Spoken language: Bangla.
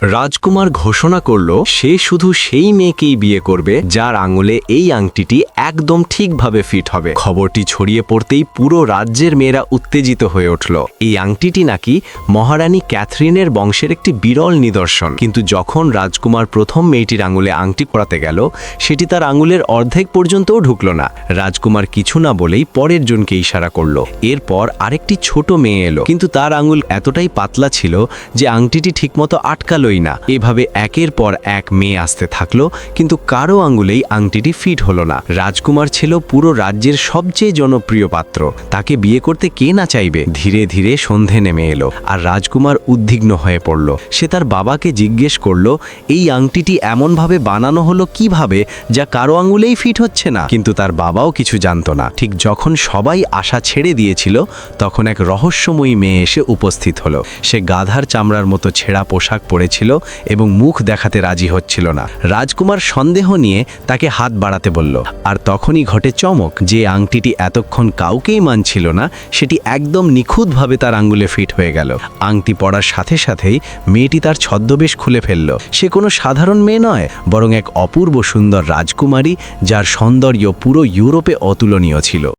রাজকুমার ঘোষণা করল সে শুধু সেই মেয়েকেই বিয়ে করবে যার আঙুলে এই আংটিটি একদম ঠিকভাবে ফিট হবে। খবরটি ছড়িয়ে পড়তেই পুরো রাজ্যের মেয়েরা উত্তেজিত হয়ে উঠল। এই আংটিটি নাকি মহারানী ক্যাথরিনের বংশের একটি বিরল নিদর্শন। কিন্তু যখন রাজকুমার প্রথম মেয়েটির আঙুলে আংটি পরাতে গেল, সেটি তার আঙুলের অর্ধেক পর্যন্তও ঢুকল না। রাজকুমার কিছু না বলেই পরের জনকে ইশারা করল। এরপর আরেকটি ছোট মেয়ে এলো, কিন্তু তার আঙুল এতটাই পাতলা ছিল যে আংটিটি ঠিকমতো আটকালোই না। এভাবে একের পর এক মেয়ে আসতে থাকলো, কিন্তু কারো আঙুলেই আংটিটি ফিট হলো না। রাজকুমার ছিল পুরো রাজ্যের সবচেয়ে জনপ্রিয় পাত্র, তাকে বিয়ে করতে কে না চাইবে। ধীরে ধীরে সন্ধে নেমে এলো আর রাজকুমার উদ্বিগ্ন হয়ে পড়ল। সে তার বাবাকে জিজ্ঞেস করল, এই আংটিটি এমনভাবে বানানো হলো কিভাবে যা কারো আঙুলেই ফিট হচ্ছে না। কিন্তু তার বাবাও কিছু জানতো না। ঠিক যখন সবাই আশা ছেড়ে দিয়েছিল, তখন এক রহস্যময়ী মেয়ে এসে উপস্থিত হলো। সে গাধার চামড়ার মতো ছেঁড়া পোশাক পরেছিল এবং মুখ দেখাতে রাজি হচ্ছিল না। রাজকুমার সন্দেহ নিয়ে তাকে হাত বাড়াতে বলল, আর তখনই ঘটে চমক। যে আংটিটি এতক্ষণ কাউকেই মানছিল না, সেটি একদম নিখুঁতভাবে তার আঙ্গুলে ফিট হয়ে গেল। আংটি পরার সাথে সাথেই মেয়েটি তার ছদ্মবেশ খুলে ফেলল। সে কোনো সাধারণ মেয়ে নয়, বরং এক অপূর্ব সুন্দর রাজকুমারী, যার সৌন্দর্য পুরো ইউরোপে অতুলনীয় ছিল।